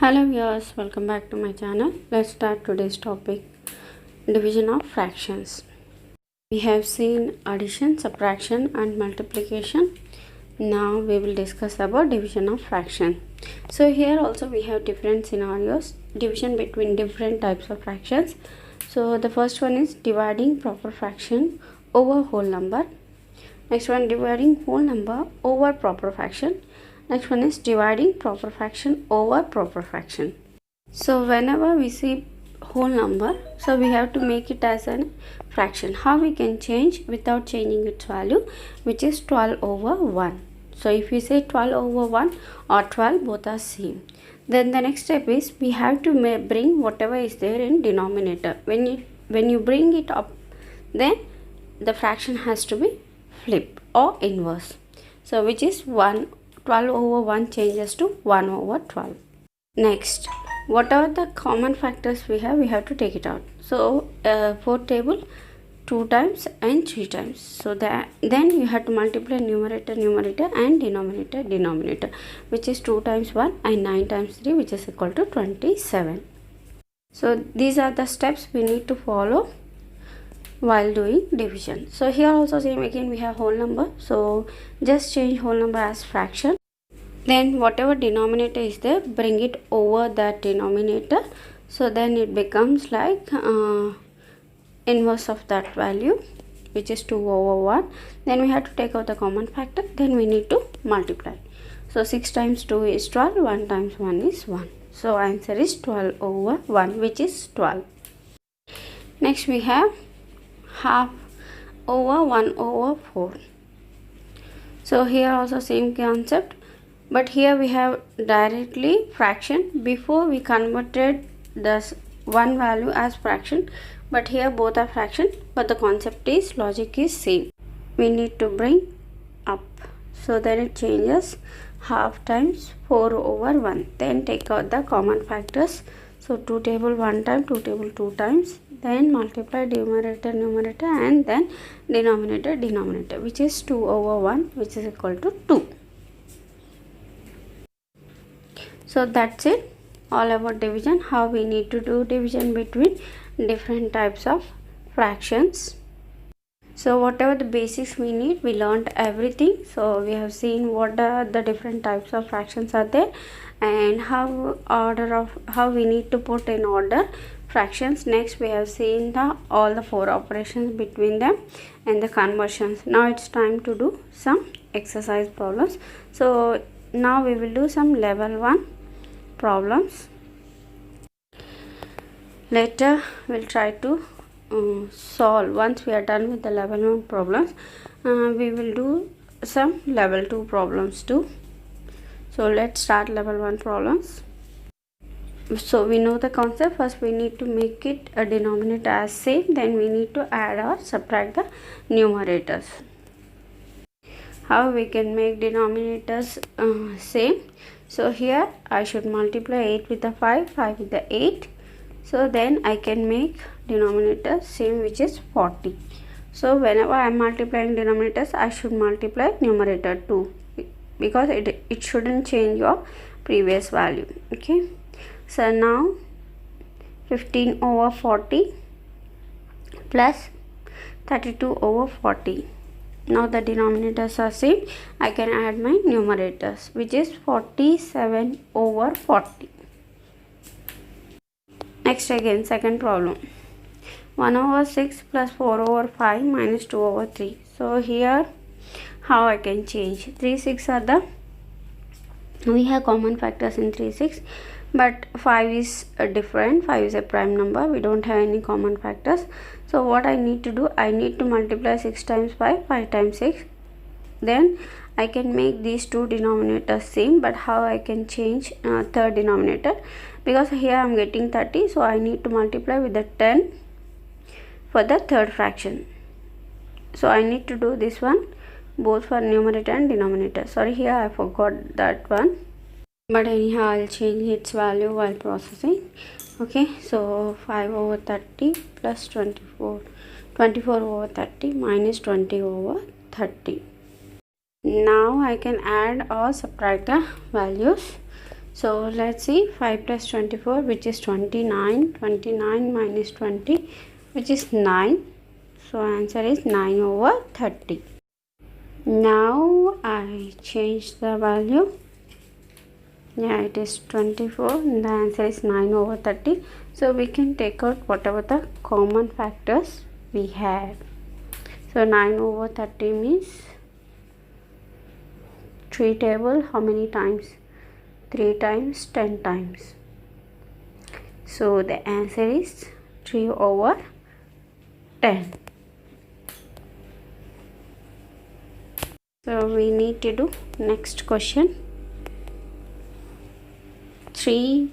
Hello viewers, welcome back to my channel. Let's start today's topic, division of fractions. We have seen addition, subtraction and multiplication. Now we will discuss about division of fraction. So here also we have different scenarios, division between different types of fractions. So the first one is dividing proper fraction over whole number. Next one, dividing whole number over proper fraction. Next one is dividing proper fraction over proper fraction. So whenever we see whole number, so we have to make it as a fraction. How we can change without changing its value, which is 12 over 1. So if we say 12 over 1 or 12, both are same. Then the next step is we have to bring whatever is there in denominator. When you bring it up, then the fraction has to be flip or inverse. So which is 12 over 1 changes to 1 over 12. Next, whatever the common factors we have to take it out. So for table 2 times and 3 times. So then you have to multiply numerator and denominator, which is 2 times 1 and 9 times 3, which is equal to 27. So these are the steps we need to follow while doing division. So here also same again, we have whole number, so just change whole number as fraction. Then whatever denominator is there, bring it over that denominator, so then it becomes like inverse of that value, which is 2 over 1. Then we have to take out the common factor, then we need to multiply. So 6 times 2 is 12, 1 times 1 is 1. So answer is 12 over 1, which is 12. Next we have half over 1 over 4. So here also same concept, but here we have directly fraction. Before we converted this one value as fraction, but here both are fraction, but the concept is, logic is same. We need to bring up, so then it changes half times 4 over 1. Then take out the common factors. So 2 table 1 time, 2 table 2 times, then multiply numerator and then denominator, which is 2 over 1, which is equal to 2. So that's it, all about division, how we need to do division between different types of fractions. So whatever the basics we need, we learned everything. So we have seen what are the different types of fractions are there, and how we need to put in order fractions. Next we have seen all the 4 operations between them and the conversions. Now it's time to do some exercise problems. So now we will do some level 1 problems. Later we'll try to solve. Once we are done with the level 1 problems, we will do some level 2 problems too. So let's start level 1 problems. So we know the concept. First we need to make it a denominator as same, then we need to add or subtract the numerators. How we can make denominators same? So here I should multiply 8 with the 5 with the 8. So then I can make denominator same, which is 40. So whenever I am multiplying denominators, I should multiply numerator too, because it shouldn't change your previous value. Okay. So now 15 over 40 plus 32 over 40. Now the denominators are same. I can add my numerators, which is 47 over 40. Next again, second problem. 1 over 6 plus 4 over 5 minus 2 over 3. So here how I can change? 3 6 are the, we have common factors in 3 6, but 5 is different. 5 is a prime number, we don't have any common factors. So what I need to do, I need to multiply 6 times 5 times 6. Then I can make these two denominators same, but how I can change third denominator? Because here I am getting 30, so I need to multiply with the 10 for the third fraction. So I need to do this one both for numerator and denominator. Sorry, here I forgot that one, but anyhow I'll change its value while processing. Okay, so 5 over 30 plus 24 over 30 minus 20 over 30. Now I can add or subtract the values. So let's see, 5 plus 24, which is 29. 29 minus 20, which is 9. So answer is 9 over 30. Now I change the value. Yeah, it is 24 and the answer is 9 over 30. So we can take out whatever the common factors we have. So 9 over 30 means 3 table, how many times? 3 times, 10 times. So the answer is 3 over 10. So we need to do next question. 3.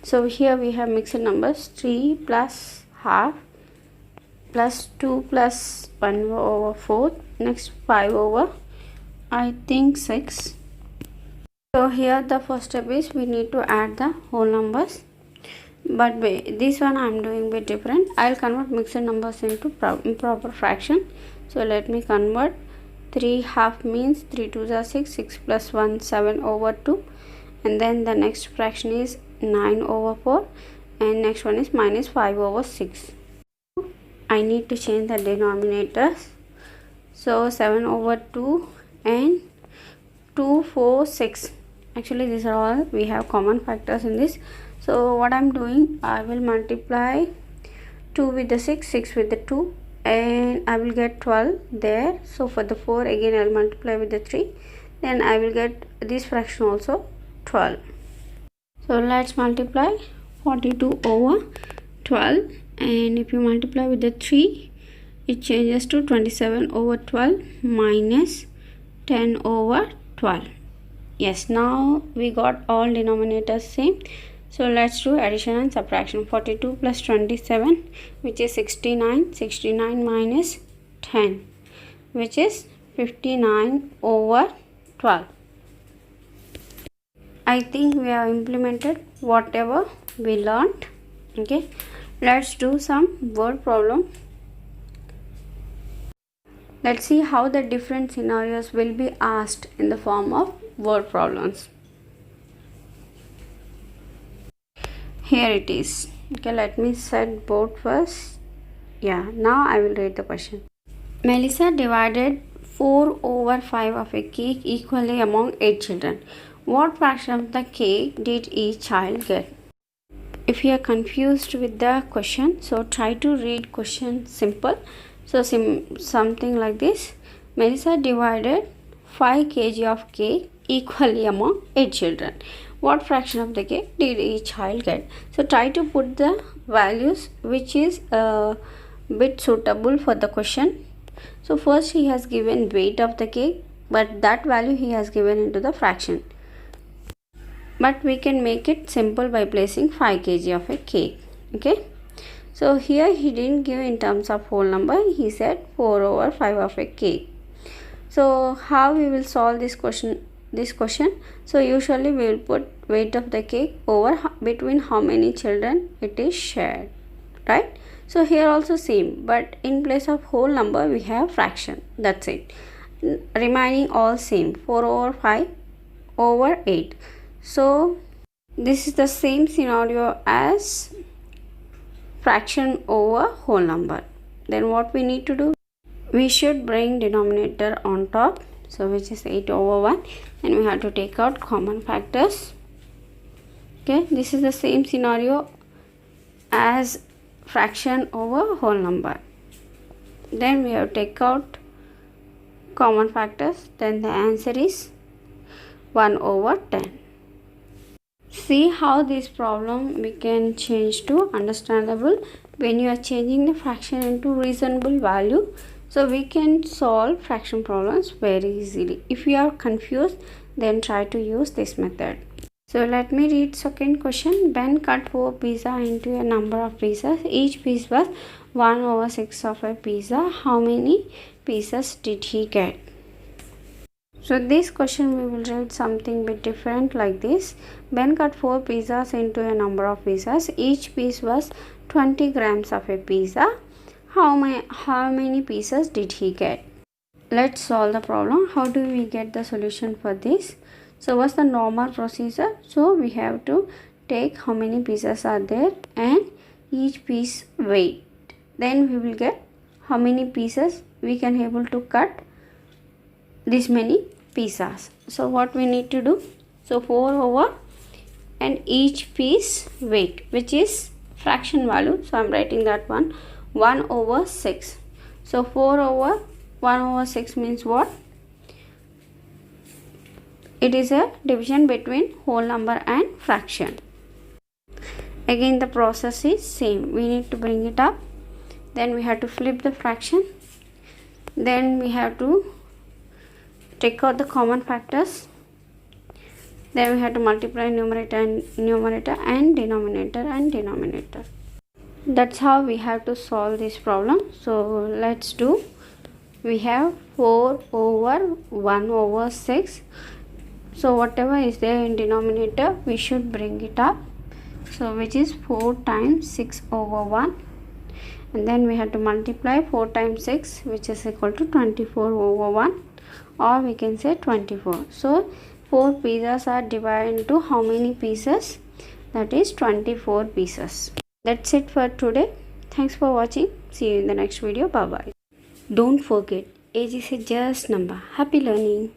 So here we have mixed numbers. 3 plus half plus 2 plus 1 over 4. Next 5 over, I think 6. So here the first step is we need to add the whole numbers. But this one I am doing bit different. I will convert mixed numbers into proper fraction. So let me convert. 3 half means 3 2s are 6. 6 plus 1, 7 over 2. And then the next fraction is 9 over 4. And next one is minus 5 over 6. I need to change the denominators. So 7 over 2 and 2, 4, 6. Actually these are all, we have common factors in this. So what I am doing, I will multiply 2 with the 6, 6 with the 2, and I will get 12 there. So for the 4 again I will multiply with the 3, then I will get this fraction also 12. So let's multiply 42 over 12, and if you multiply with the 3, it changes to 27 over 12 minus 10 over 12. Yes, now we got all denominators same. So let's do addition and subtraction. 42 plus 27, which is 69. 69 minus 10, which is 59 over 12. I think we have implemented whatever we learned. Okay, let's do some word problem. Let's see how the different scenarios will be asked in the form of word problems. Here it is. Okay, let me set board first. Yeah, now I will read the question. Melissa divided 4 over 5 of a cake equally among 8 children. What fraction of the cake did each child get? If you are confused with the question, so try to read question simple. So something like this. Melissa divided 5 kg of cake equally among 8 children. What fraction of the cake did each child get? So try to put the values which is a bit suitable for the question. So first he has given weight of the cake, but that value he has given into the fraction. But we can make it simple by placing 5 kg of a cake. Okay. So here he didn't give in terms of whole number. He said 4 over 5 of a cake. So how we will solve this question? So usually we will put weight of the cake over between how many children it is shared, right? So here also same, but in place of whole number we have fraction. That's it. Remaining all same, 4 over 5 over 8. So this is the same scenario as fraction over whole number. Then what we need to do? We should bring denominator on top, so which is 8 over 1, and we have to take out common factors. Okay, this is the same scenario as fraction over whole number. Then we have to take out common factors, then the answer is 1 over 10. See how this problem we can change to understandable when you are changing the fraction into reasonable value. So we can solve fraction problems very easily. If you are confused, then try to use this method. So let me read second question. Ben cut 4 pizza into a number of pieces. Each piece was 1 over 6 of a pizza. How many pieces did he get? So this question we will read something bit different like this. Ben cut 4 pizzas into a number of pieces. Each piece was 20 grams of a pizza. How many pieces did he get? Let's solve the problem. How do we get the solution for this? So what's the normal procedure? So we have to take how many pieces are there and each piece weight. Then we will get how many pieces we can able to cut this many pieces. So what we need to do? So 4 over and each piece weight, which is fraction value. So I'm writing that one 1 over 6. So 4 over 1 over 6 means what? It is a division between whole number and fraction. Again the process is same. We need to bring it up, then we have to flip the fraction, then we have to take out the common factors, then we have to multiply numerator and denominator. That's how we have to solve this problem. So let's do. We have 4 over 1 over 6. So whatever is there in denominator, we should bring it up. So which is 4 times 6 over 1. And then we have to multiply 4 times 6, which is equal to 24 over 1. Or we can say 24. So 4 pieces are divided into how many pieces? That is 24 pieces. That's it for today. Thanks for watching. See you in the next video. Bye bye. Don't forget, age is a just number. Happy learning.